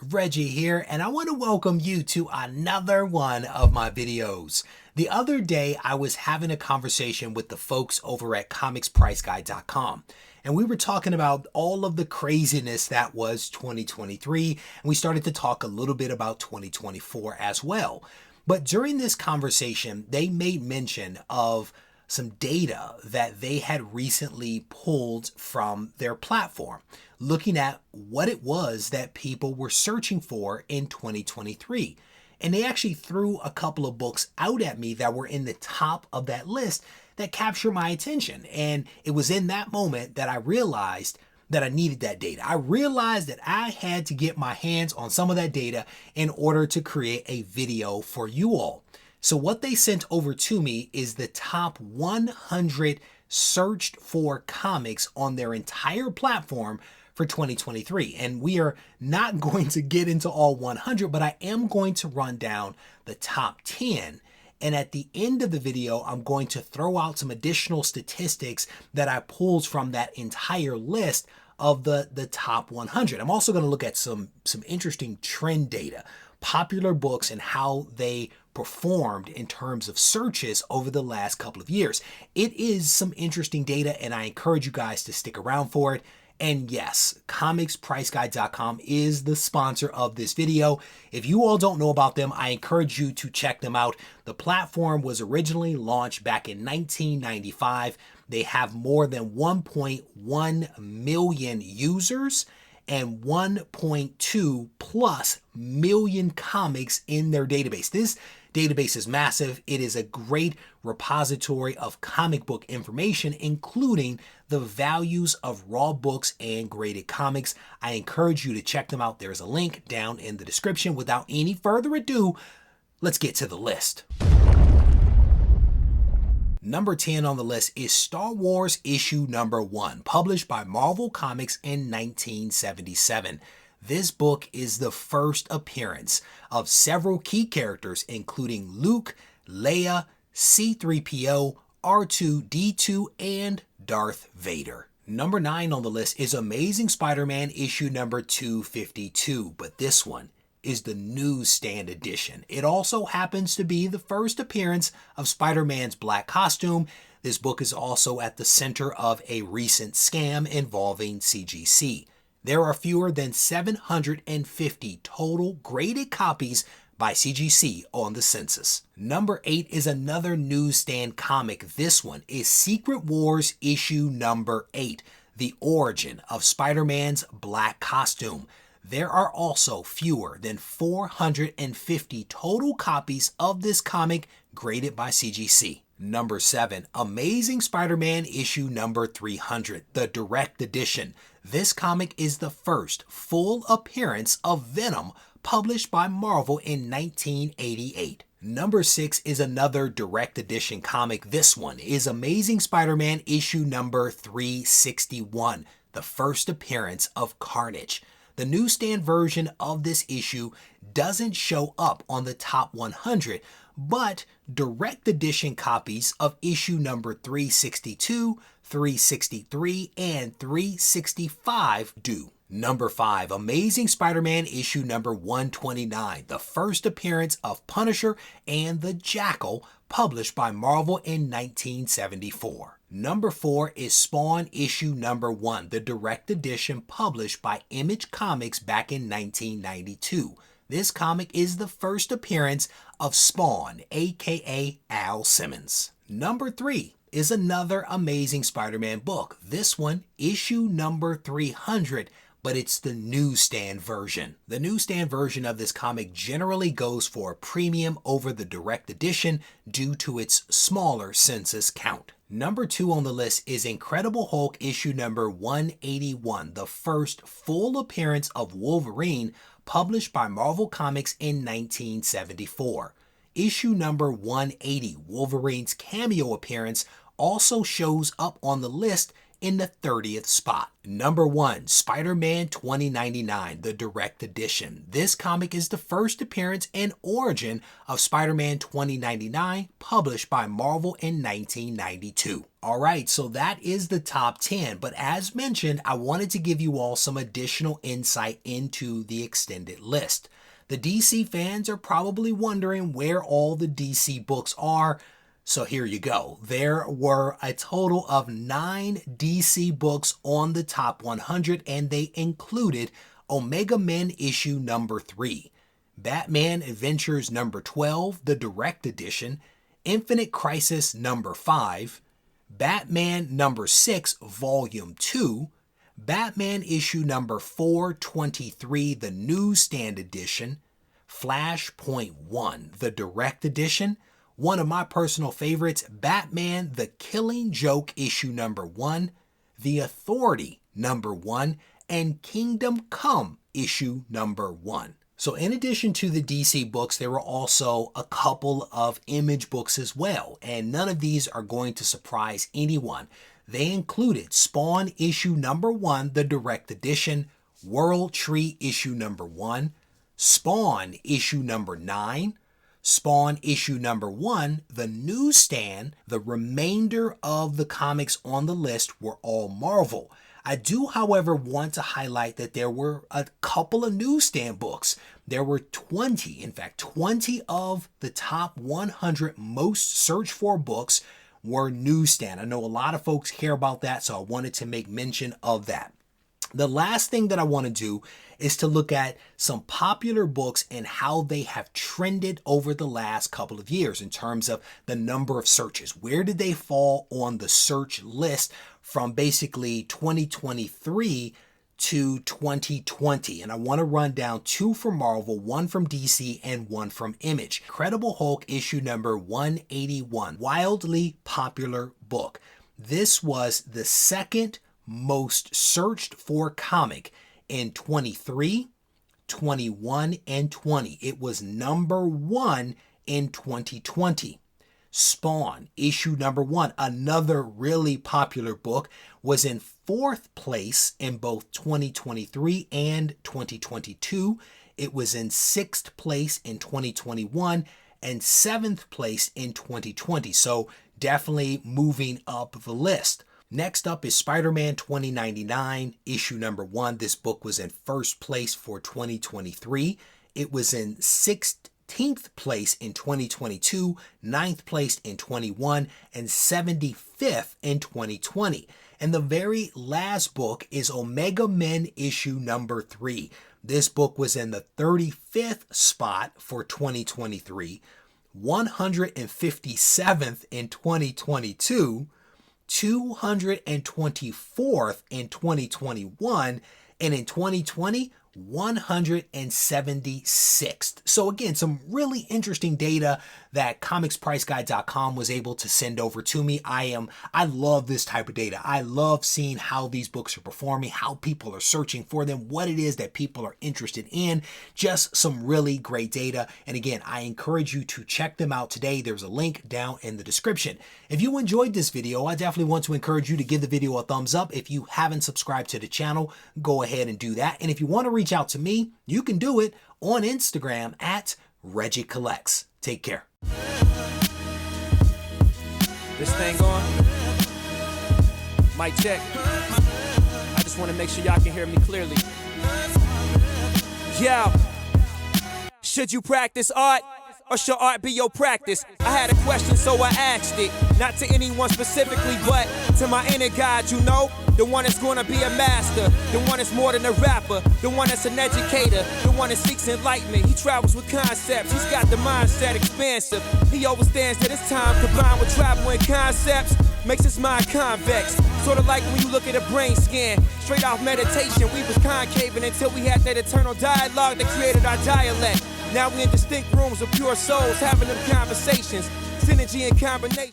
Reggie here, and I want to welcome you to another one of my videos. The other day, I was having a conversation with the folks over at ComicsPriceGuide.com, and we were talking about all of the craziness that was 2023, and we started to talk a little bit about 2024 as well. But during this conversation, they made mention of some data that they had recently pulled from their platform, looking at what it was that people were searching for in 2023. And they actually threw a couple of books out at me that were in the top of that list that captured my attention. And it was in that moment that I realized that I needed that data. I realized that I had to get my hands on some of that data in order to create a video for you all. So what they sent over to me is the top 100 searched for comics on their entire platform for 2023. And we are not going to get into all 100, but I am going to run down the top 10. And at the end of the video, I'm going to throw out some additional statistics that I pulled from that entire list of the top 100. I'm also going to look at some interesting trend data, popular books, and how they performed in terms of searches over the last couple of years. It is some interesting data, and I encourage you guys to stick around for it. And yes, ComicsPriceGuide.com is the sponsor of this video. If you all don't know about them, I encourage you to check them out. The platform was originally launched back in 1995. They have more than 1.1 million users and 1.2 plus million comics in their database. This database is massive. It is a great repository of comic book information, including the values of raw books and graded comics. I encourage you to check them out. There's a link down in the description. Without any further ado, let's get to the list. Number 10 on the list is Star Wars issue number 1, published by Marvel Comics in 1977. This book is the first appearance of several key characters, including Luke, Leia, C-3PO, R2-D2, and Darth Vader. Number 9 on the list is Amazing Spider-Man issue number 252, but this one is the newsstand edition. It also happens to be the first appearance of Spider-Man's black costume. This book is also at the center of a recent scam involving CGC. There are fewer than 750 total graded copies by CGC on the census. Number 8 is another newsstand comic. This one is Secret Wars issue number 8, the origin of Spider-Man's black costume. There are also fewer than 450 total copies of this comic graded by CGC. Number 7, Amazing Spider-Man issue number 300, the direct edition. This comic is the first full appearance of Venom, published by Marvel in 1988. Number 6 is another direct edition comic. This one is Amazing Spider-Man issue number 361, the first appearance of Carnage. The newsstand version of this issue doesn't show up on the top 100, but direct edition copies of issue number 362, 363, and 365 do. Number 5, Amazing Spider-Man issue number 129, the first appearance of Punisher and the Jackal, published by Marvel in 1974. Number 4 is Spawn issue number 1, the direct edition published by Image Comics back in 1992. This comic is the first appearance of Spawn, aka Al Simmons. Number 3 is another Amazing Spider-Man book. This one, issue number 300, but it's the newsstand version. The newsstand version of this comic generally goes for a premium over the direct edition due to its smaller census count. Number 2 on the list is Incredible Hulk issue number 181, the first full appearance of Wolverine, published by Marvel Comics in 1974. Issue number 180, Wolverine's cameo appearance, also shows up on the list in the 30th spot. Number 1, Spider-Man 2099, the direct edition. This comic is the first appearance and origin of Spider-Man 2099, published by Marvel in 1992. Alright, so that is the top 10, but as mentioned, I wanted to give you all some additional insight into the extended list. The DC fans are probably wondering where all the DC books are, so here you go. There were a total of 9 DC books on the top 100, and they included Omega Men issue number 3, Batman Adventures number 12, the direct edition, Infinite Crisis number 5, Batman number 6, volume 2, Batman issue number 423, the newsstand edition, Flashpoint 1, the direct edition, one of my personal favorites, Batman The Killing Joke issue number 1, The Authority number 1, and Kingdom Come issue number 1. So in addition to the DC books, there were also a couple of Image books as well, and none of these are going to surprise anyone. They included Spawn issue number 1, the direct edition, World Tree issue number 1, Spawn issue number 9, Spawn issue number 1, the newsstand. The remainder of the comics on the list were all Marvel. I do, however, want to highlight that there were a couple of newsstand books. There were 20, in fact, 20 of the top 100 most searched for books were newsstand. I know a lot of folks care about that, so I wanted to make mention of that. The last thing that I want to do is to look at some popular books and how they have trended over the last couple of years in terms of the number of searches. Where did they fall on the search list from basically 2023 to 2020? And I want to run down 2 from Marvel, 1 from DC, and 1 from Image. Incredible Hulk issue number 181, wildly popular book. This was the second most searched for comic in 23, 21, and 20. It was number 1 in 2020. Spawn issue number 1, another really popular book, was in 4th place in both 2023 and 2022. It was in 6th place in 2021 and 7th place in 2020. So definitely moving up the list. Next up is Spider-Man 2099, issue number 1. This book was in 1st place for 2023. It was in 16th place in 2022, 9th place in 21, and 75th in 2020. And the very last book is Omega Men issue number 3. This book was in the 35th spot for 2023, 157th in 2022, 224th in 2021, and in 2020, 176th. So again, some really interesting data that ComicsPriceGuide.com was able to send over to me. I love this type of data. I love seeing how these books are performing, how people are searching for them, what it is that people are interested in. Just some really great data. And again, I encourage you to check them out today. There's a link down in the description. If you enjoyed this video, I definitely want to encourage you to give the video a thumbs up. If you haven't subscribed to the channel, go ahead and do that. And if you want to reach out to me, you can do it on Instagram at Regie Collects. Take care. This thing on? Mic check. I just want to make sure y'all can hear me clearly. Yo, should you practice art? Or should art be your practice? I had a question, so I asked it. Not to anyone specifically, but to my inner God, you know? The one that's gonna be a master. The one that's more than a rapper. The one that's an educator. The one that seeks enlightenment. He travels with concepts. He's got the mindset expansive. He understands that it's time combined with travel and concepts makes his mind convex. Sort of like when you look at a brain scan. Straight off meditation, we was concaving until we had that eternal dialogue that created our dialect. Now we in distinct rooms of pure souls having them conversations. Synergy and combination.